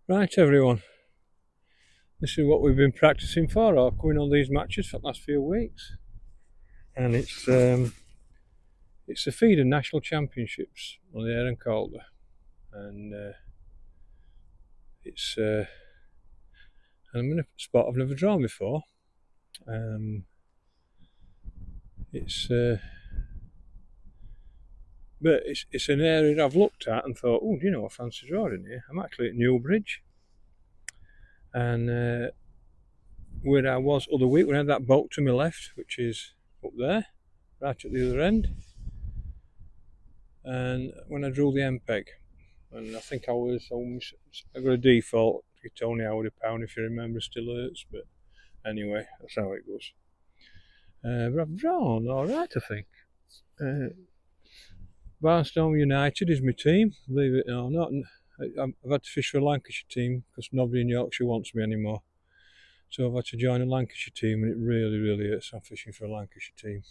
Right, everyone, this is what we've been practicing for, or going on these matches for the last few weeks, and it's the feeder national championships on the Aire and Calder, and it's I'm in a spot I've never drawn before. Um, it's but it's an area I've looked at and thought, oh, I fancy drawing here. I'm actually at Newbridge, and where I was other week when I had that boat to my left, which is up there, right at the other end. And when I drew the MPEG, and I think I got a default to Tony Howard a pound, if you remember, still hurts, but anyway, that's how it goes. But I've drawn alright, I think. Barnstone United is my team, believe it or not. I've had to fish for a Lancashire team because nobody in Yorkshire wants me anymore. So I've had to join a Lancashire team, and it really, really hurts. I'm fishing for a Lancashire team.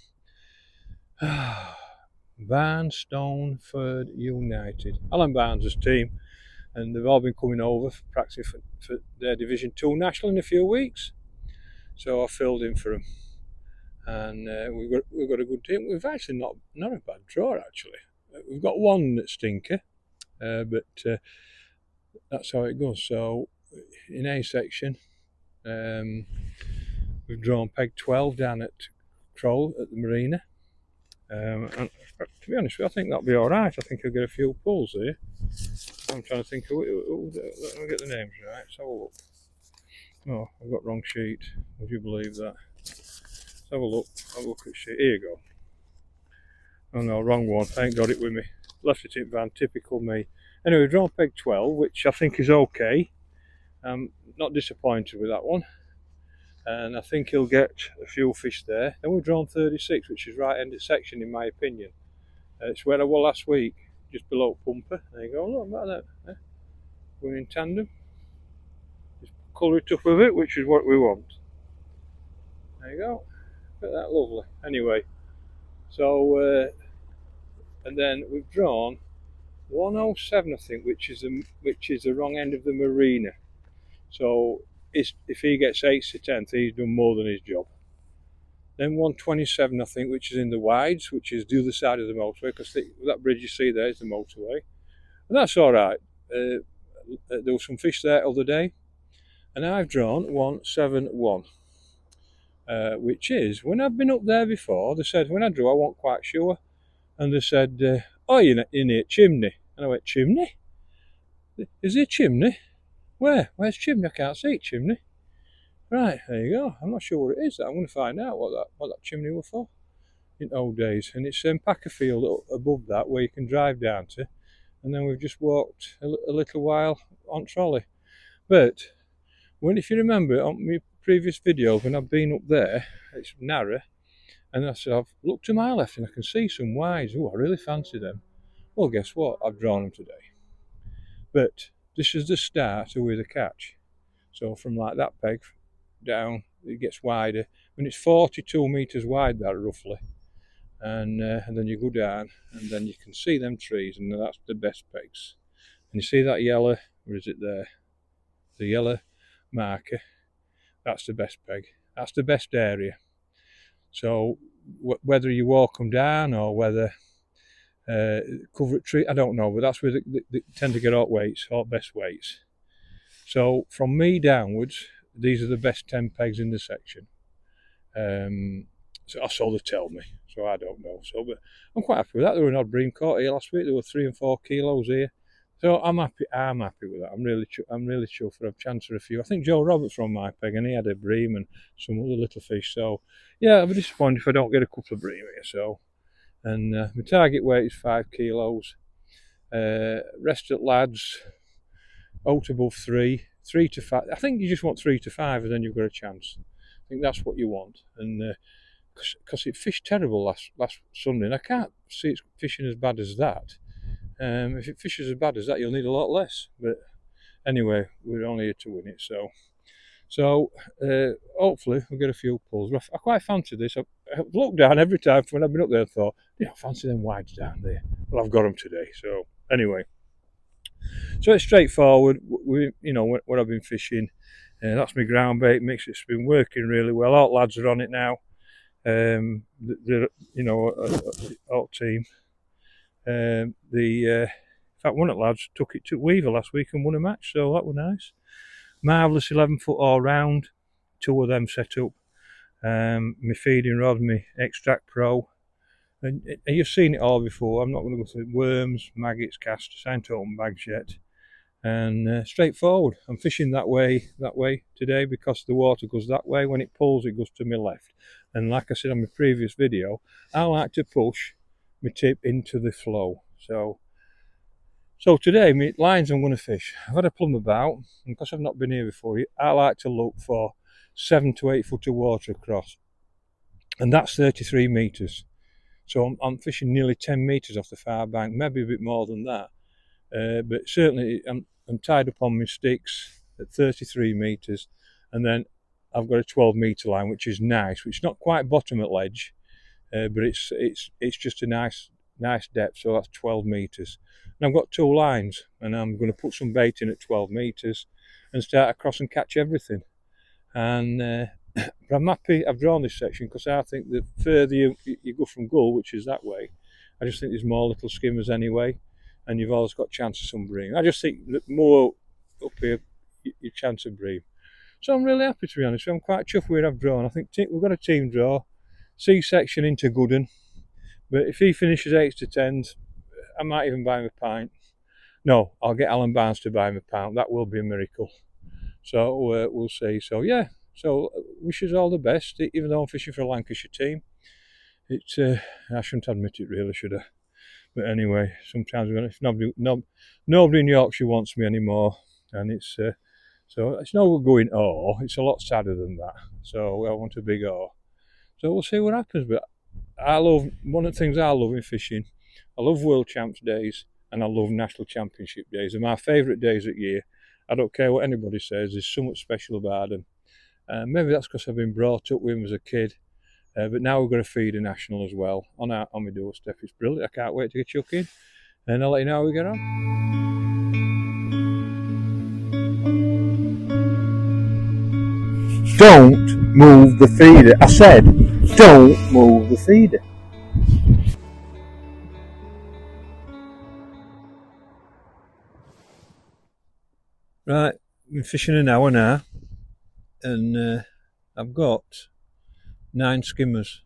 Barnstoneford United. Alan Barnes' team, and they've all been coming over for practice for their Division 2 National in a few weeks. So I filled in for them, and we've got a good team. We've actually not a bad draw actually. We've got one stinker, but that's how it goes. So in A section, we've drawn peg 12 down at Troll at the marina. And to be honest with you, I think that'll be alright. I think I'll get a few pulls here. I'm trying to think of let me get the names right. Let's have a look. Oh, I've got wrong sheet. Would you believe that? Let's have a look. Have a look at sheet. Here you go. Oh no, wrong one. I ain't got it with me. Left it in van, typical me. Anyway, drawn peg 12, which I think is okay. I'm not disappointed with that one. And I think he'll get a few fish there. Then we've drawn 36, which is right end of section in my opinion. It's where I was last week, just below Pumper. There you go, look about that. Going in tandem. Just colour it up with it, which is what we want. There you go. Look at that, lovely. Anyway, so and then we've drawn 107, I think, which is the wrong end of the marina. So if he gets 8th to 10th, he's done more than his job. Then 127, I think, which is in the wides, which is the other side of the motorway, because that bridge you see there is the motorway. And that's all right. There was some fish there the other day. And I've drawn 171, which is, when I've been up there before, they said, when I drew, I wasn't quite sure. And they said, oh, you're near chimney. And I went, chimney? Is there a chimney? Where's chimney? I can't see chimney. Right, there you go. I'm not sure what it is. I'm going to find out what that chimney was for in old days. And it's Packerfield above that where you can drive down to. And then we've just walked a little while on trolley. But if you remember on my previous video, when I've been up there, it's narrow. And I said, I've looked to my left and I can see some wides. Oh, I really fancy them. Well, guess what? I've drawn them today. But this is the start of where the catch. So from like that peg down, it gets wider. When it's 42 metres wide, that roughly. And then you go down, and then you can see them trees, and that's the best pegs. And you see that yellow, or is it there? The yellow marker. That's the best peg. That's the best area. So whether you walk them down or whether cover it tree, I don't know, but that's where they tend to get hot weights, hot best weights. So from me downwards, these are the best 10 pegs in the section. So they tell me, so I don't know. So, but I'm quite happy with that. There were an odd bream caught here last week. There were 3 and 4 kilos here. So I'm happy with that. I'm really chuffed. I've chanced for a few. I think Joe Roberts from my peg, and he had a bream and some other little fish. So yeah, I'll be disappointed if I don't get a couple of bream here. So, and my target weight is 5 kilos. Rest at lads, out above 3, 3 to 5. I think you just want 3 to 5, and then you've got a chance. I think that's what you want. And because it fished terrible last Sunday, and I can't see it fishing as bad as that. If it fishes as bad as that, you'll need a lot less. But anyway, we're only here to win it. So hopefully we'll get a few pulls. I quite fancy this. I've looked down every time when I've been up there and thought, I fancy them wides down there. Well, I've got them today. So anyway, So it's straightforward. You know, what I've been fishing. That's my ground bait mix. It's been working really well. All lads are on it now. You know, all team. In fact, one of the lads took it to Weaver last week and won a match, so that was nice. Marvellous 11-foot all round. 2 of them set up. My feeding rod, my Extract Pro. And you've seen it all before. I'm not going to go through worms, maggots, casters. I ain't opened bags yet. And straightforward. I'm fishing that way today because the water goes that way. When it pulls, it goes to my left. And like I said on my previous video, I like to push my tip into the flow. So today, my lines I'm going to fish. I've had a plumb about, and because I've not been here before, I like to look for 7 to 8 foot of water across, and that's 33 metres. So I'm fishing nearly 10 metres off the far bank, maybe a bit more than that. But certainly I'm tied up on my sticks at 33 metres, and then I've got a 12 metre line, which is nice, which is not quite bottom at ledge, but it's just a nice depth, so that's 12 metres. And I've got 2 lines, and I'm going to put some bait in at 12 metres and start across and catch everything. And but I'm happy I've drawn this section because I think the further you go from Gull, which is that way, I just think there's more little skimmers anyway, and you've always got chance of some bream. I just think that more up here, your chance of bream. So I'm really happy, to be honest. I'm quite chuffed where I've drawn. I think we've got a team draw, C section into Gooden, but if he finishes 8s to 10s, I might even buy him a pint. No, I'll get Alan Barnes to buy him a pound. That will be a miracle. So we'll see. So yeah, so wishes all the best. Even though I'm fishing for a Lancashire team, it's I shouldn't admit it really, should I? But anyway, sometimes if nobody in Yorkshire wants me anymore, and it's so it's no going oh, it's a lot sadder than that. So I want a big oh. So we'll see what happens. But I love, one of the things I love in fishing, I love World Champs days and I love National Championship days. They're my favourite days of year. I don't care what anybody says, there's so much special about them. Maybe that's because I've been brought up with them as a kid. But now we've got to feed a national as well on my doorstep. It's brilliant. I can't wait to get chuck in. And I'll let you know how we get on. Don't move the feeder. I said, don't move the feeder. Right, been fishing an hour now, and I've got 9 skimmers,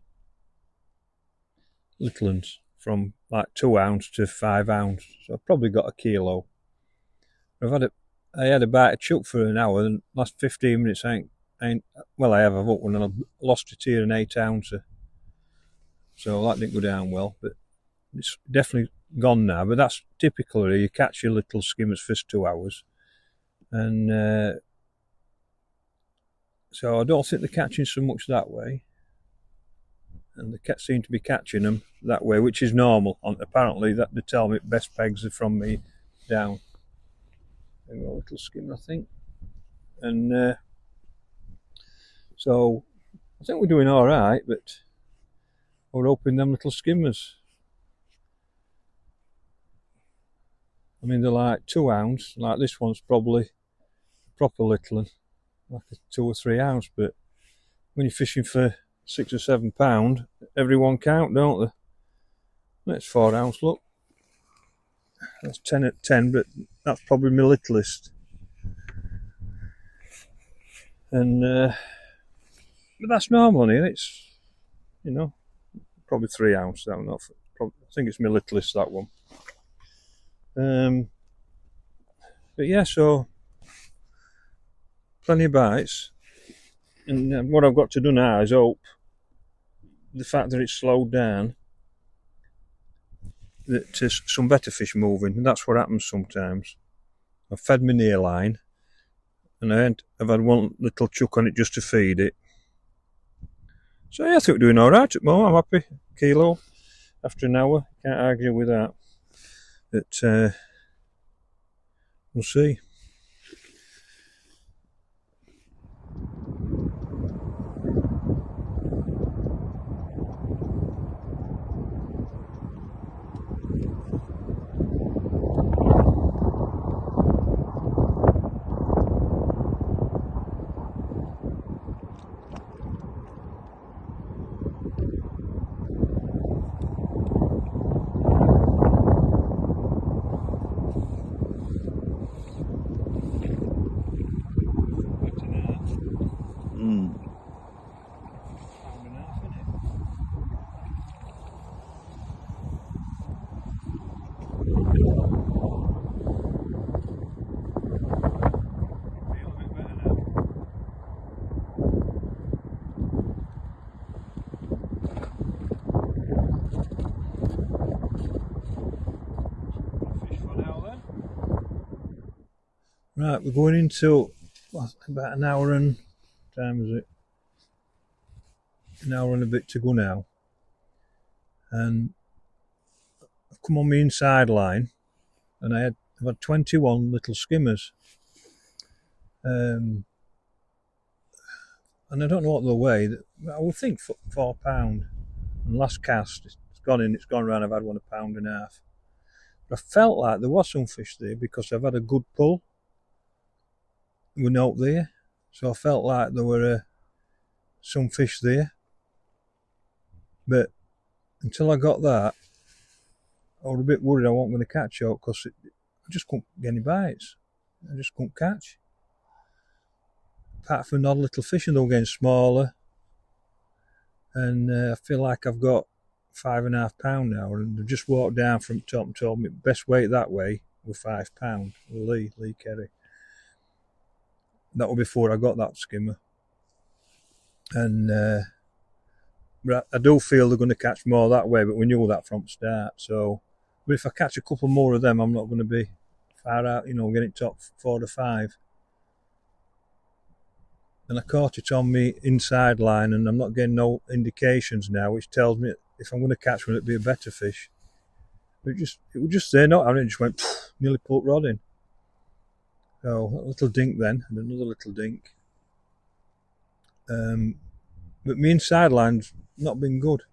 little ones, from like 2 ounce to 5 ounce. So I've probably got a kilo. I had a bite of chuck for an hour, and last 15 minutes well, I've up one and I've lost it here, an 8 ouncer. So that didn't go down well, but it's definitely gone now. But that's typical. You catch your little skimmers first 2 hours, and so I don't think they're catching so much that way, and they seem to be catching them that way, which is normal. Apparently, that they tell me best pegs are from me down. And a little skimmer, I think, and so I think we're doing all right, but we're hoping them little skimmers. I mean, they're like 2 ounce, like this one's probably proper little one, like a 2 or 3 ounce, but when you're fishing for 6 or 7 pound, every one count, don't they? That's 4 ounce, look. That's 10 at 10, but that's probably my littlest. And but that's normal here. It's, you know, probably 3 ounce. That one. I think it's my littlest, that one. But yeah, so plenty of bites. And what I've got to do now is hope the fact that it's slowed down, that some better fish moving, and that's what happens sometimes. I've fed my near line, and I've had one little chuck on it just to feed it. So yeah, I think we're doing alright at the moment. I'm happy. Kilo after an hour, can't argue with that. But we'll see. Right, we're going into about an hour and time is it? An hour and a bit to go now, and I've come on my inside line, and I've had 21 little skimmers, and I don't know what they'll weigh. I would think £4. And last cast, it's gone in, it's gone round. I've had one £1.5. But I felt like there was some fish there because I've had a good pull. We're not there, so I felt like there were some fish there. But until I got that, I was a bit worried I wasn't going to catch it because I just couldn't get any bites. I just couldn't catch. Apart from odd little fish, and they were getting smaller. And I feel like I've got £5.5 now, and they've just walked down from top and told me best weight that way was £5. Lee Kerry. That was before I got that skimmer. And but I do feel they're going to catch more that way, but we knew that from the start. So, but if I catch a couple more of them, I'm not going to be far out, getting top 4 to 5. And I caught it on me inside line, and I'm not getting no indications now, which tells me if I'm going to catch one, it'd be a better fish. But it was just there, not having it, just went nearly put rod in. So a little dink then, and another little dink. But my inside line's not been good.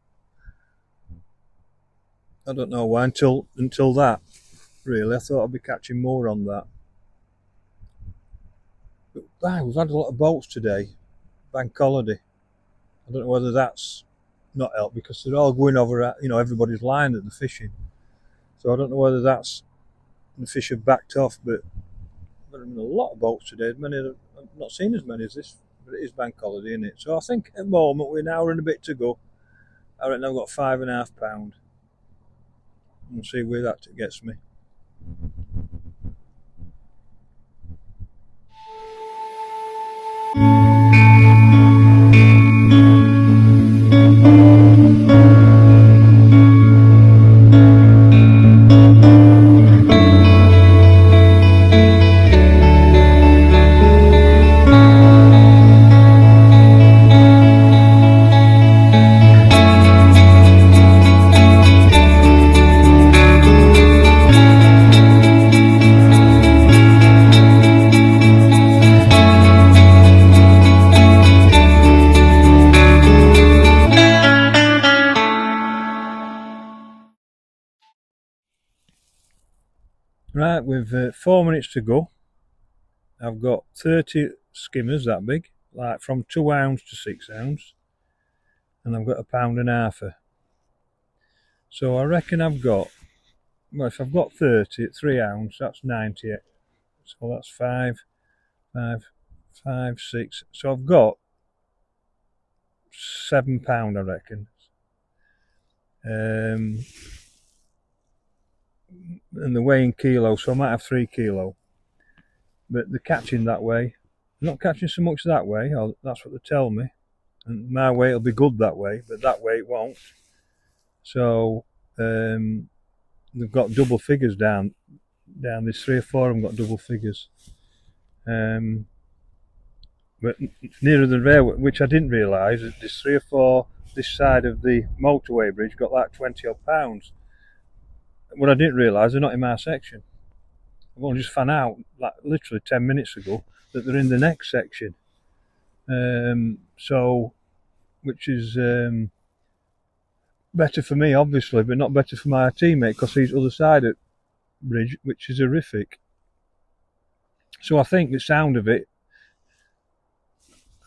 I don't know why until that. Really, I thought I'd be catching more on that. But we've had a lot of boats today, bank holiday. I don't know whether that's not helped because they're all going over at everybody's line that they're fishing. So I don't know whether that's the fish have backed off, but there's been a lot of boats today. I've not seen as many as this, but it is bank holiday, isn't it? So I think at the moment we're an hour and a bit to go. I reckon I've got £5.5. We'll see where that gets me. Right, with 4 minutes to go, I've got 30 skimmers that big, like from 2 ounce to 6 ounce, and I've got £1.5. So I reckon I've got, well, if I've got 30 at 3 ounce, that's 90. So that's 5, 6. So I've got £7, I reckon. And the weighing kilo, so I might have 3 kilo. But they're catching that way. They're not catching so much that way, or that's what they tell me. And my weight will be good that way, but that way it won't. So they've got double figures down. There's 3 or 4 of them got double figures. But nearer the railway, which I didn't realise, there's 3 or 4 this side of the motorway bridge got like 20 odd pounds. What I didn't realise, they're not in my section. I've only just found out, like literally 10 minutes ago, that they're in the next section. So, which is better for me, obviously, but not better for my teammate because he's other side of the bridge, which is horrific. So I think the sound of it,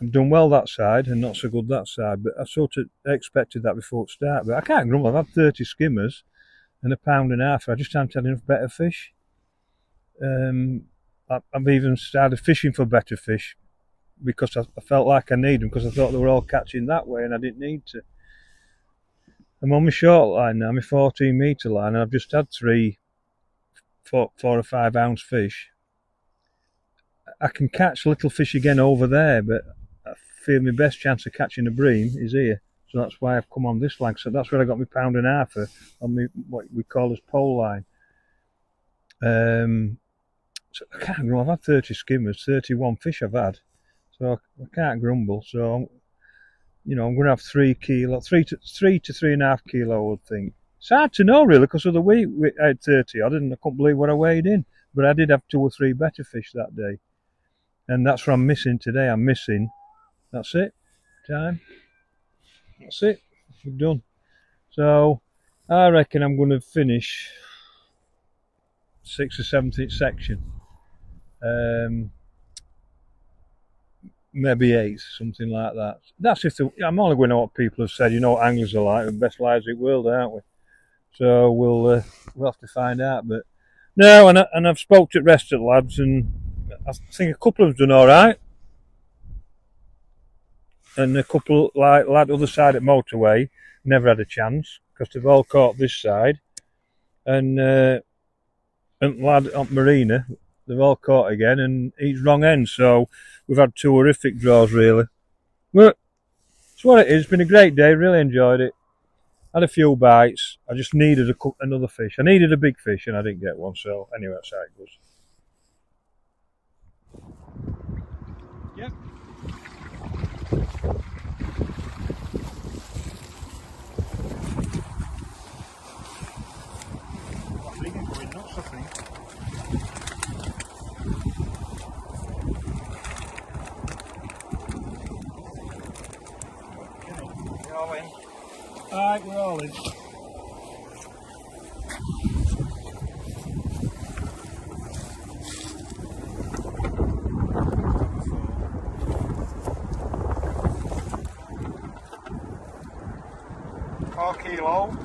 I've done well that side and not so good that side, but I sort of expected that before it started. But I can't grumble. I've had 30 skimmers and £1.5. I just haven't had enough better fish. I've even started fishing for better fish because I felt like I need them because I thought they were all catching that way and I didn't need to. I'm on my short line now, my 14 metre line, and I've just had 3 4 or 5 ounce fish. I can catch little fish again over there, but I feel my best chance of catching a bream is here. So that's why I've come on this line. So that's where I got my £1.5 on my what we call as pole line. I can't grumble. I've had 30 skimmers, 31 fish I've had, so I can't grumble. So I'm going to have 3 kilo, 3 to 3.5 kilo, I would think. It's hard to know really because of the weight I had 30 odd and I couldn't believe what I weighed in. But I did have 2 or 3 better fish that day, and that's what I'm missing today. I'm missing. That's it. Time. That's it. We're done. So I reckon I'm going to finish 6th or 7th section. Maybe 8th, something like that. That's if I'm only going to what people have said. You know what anglers are like, the best liars in the world, aren't we? So we'll have to find out. But no, and I've spoke to the rest of the lads, and I think a couple have done all right, and a couple like lad other side at motorway never had a chance because they've all caught this side, and lad on Marina they've all caught again, and he's wrong end. So we've had 2 horrific draws really. But it's what it is. It's been a great day. Really enjoyed it. Had a few bites. I just needed another fish. I needed a big fish and I didn't get one. So anyway, that's how it goes. Yep. Alright, we're all in. Kilo.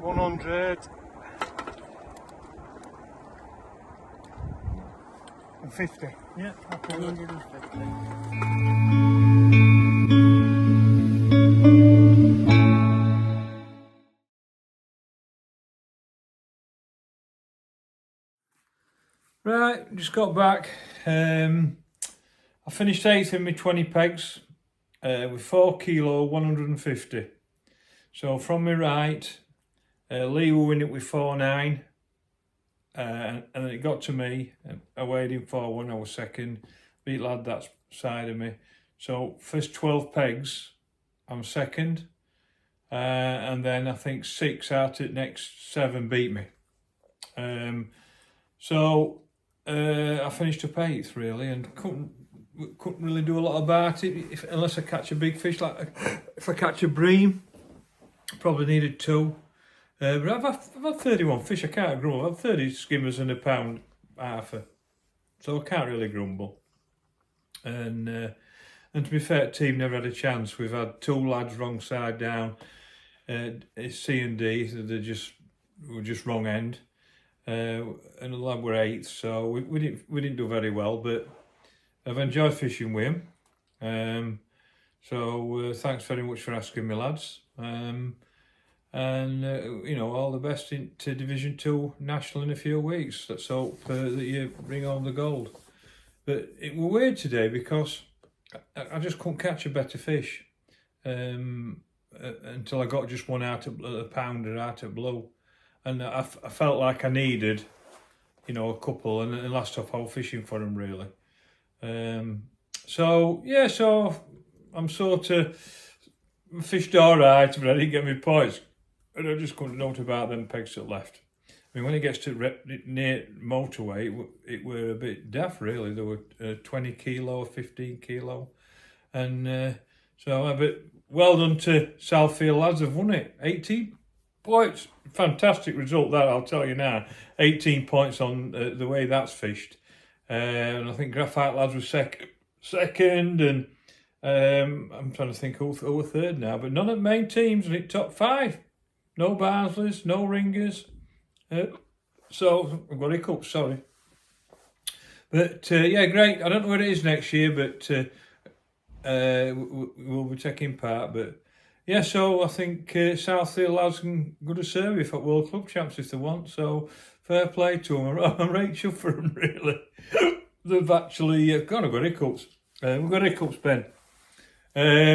$150. Yeah, okay. 150. Right, just got back. I finished 8th in my 20 pegs with 4 kilo, 150. So from my right, Lee will win it with 4.9, and then it got to me. I weighed in 4.1. I was second. Beat lad that side of me. So first 12 pegs, I'm second, and then I think 6 out of next 7 beat me. So I finished up 8th really, and couldn't really do a lot about it unless I catch a big fish. Like if I catch a bream, probably needed 2. But I've had 31 fish. I can't grumble. I've had 30 skimmers and a pound half, so I can't really grumble. And to be fair, the team never had a chance. We've had 2 lads wrong side down. It's C and D. They were just wrong end. And the lad were 8th, so we didn't do very well. But I've enjoyed fishing with him. So thanks very much for asking me, lads. And all the best into Division 2 National in a few weeks. Let's hope that you bring home the gold. But it was weird today because I just couldn't catch a better fish until I got just one out of a pounder out of blue, and I felt like I needed a couple, and last off I was fishing for them really. So I'm sort of fished all right, but I didn't get my points. And I just couldn't note about them pegs that left. I mean, when it gets to near motorway, it were a bit daft, really. There were 20 kilo, 15 kilo. And but well done to Southfield lads, have won it. 18 points. Fantastic result, that, I'll tell you now. 18 points on the way that's fished. And I think Graphite lads were second, and I'm trying to think who were third now. But none of the main teams in it top 5. No Barnsleys, no Ringers. So, I've got hiccups, sorry. But, yeah, great. I don't know what it is next year, but we'll be taking part. But, yeah, so I think Southfield lads can go to serve if at World Club Champs if they want. So, fair play to them. I'm right chuffed for them, really. They've actually got hiccups. We've got hiccups, Ben.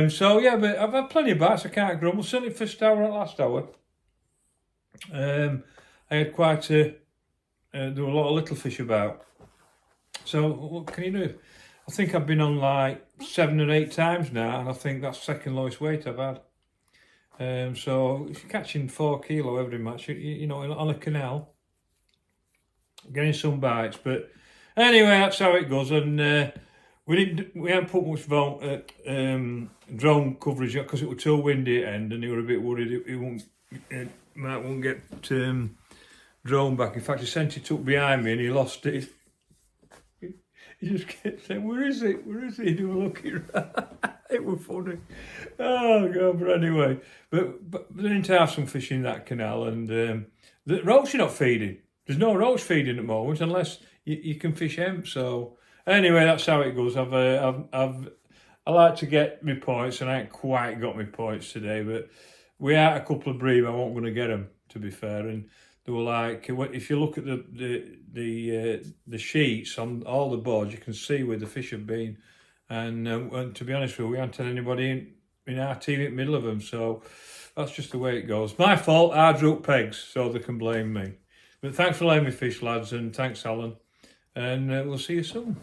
So yeah, but I've had plenty of bites. I can't grumble. Certainly first hour and last hour. I had quite a there were a lot of little fish about. So what can you do? I think I've been on like 7 or 8 times now, and I think that's second lowest weight I've had. So if you're catching 4 kilo every match, you know, on a canal, getting some bites. But anyway, that's how it goes. And we haven't put much drone coverage up because it was too windy at end, and they were a bit worried it won't get drone back. In fact, he sent it up behind me and he lost it. He just kept saying, "Where is it? Where is it?" He was looking. It was funny. Oh God! But anyway, but they need to have some fish in that canal, and the roach are not feeding. There's no roach feeding at the moment unless you can fish hemp. So anyway, that's how it goes. I like to get my points, and I ain't quite got my points today, but we had a couple of bream. I wasn't going to get them, to be fair, and they were like, if you look at the sheets on all the boards, you can see where the fish have been. And to be honest with you, we haven't had anybody in our team in the middle of them, so that's just the way it goes. My fault, I drew up pegs, so they can blame me. But thanks for letting me fish, lads, and thanks, Alan, and we'll see you soon.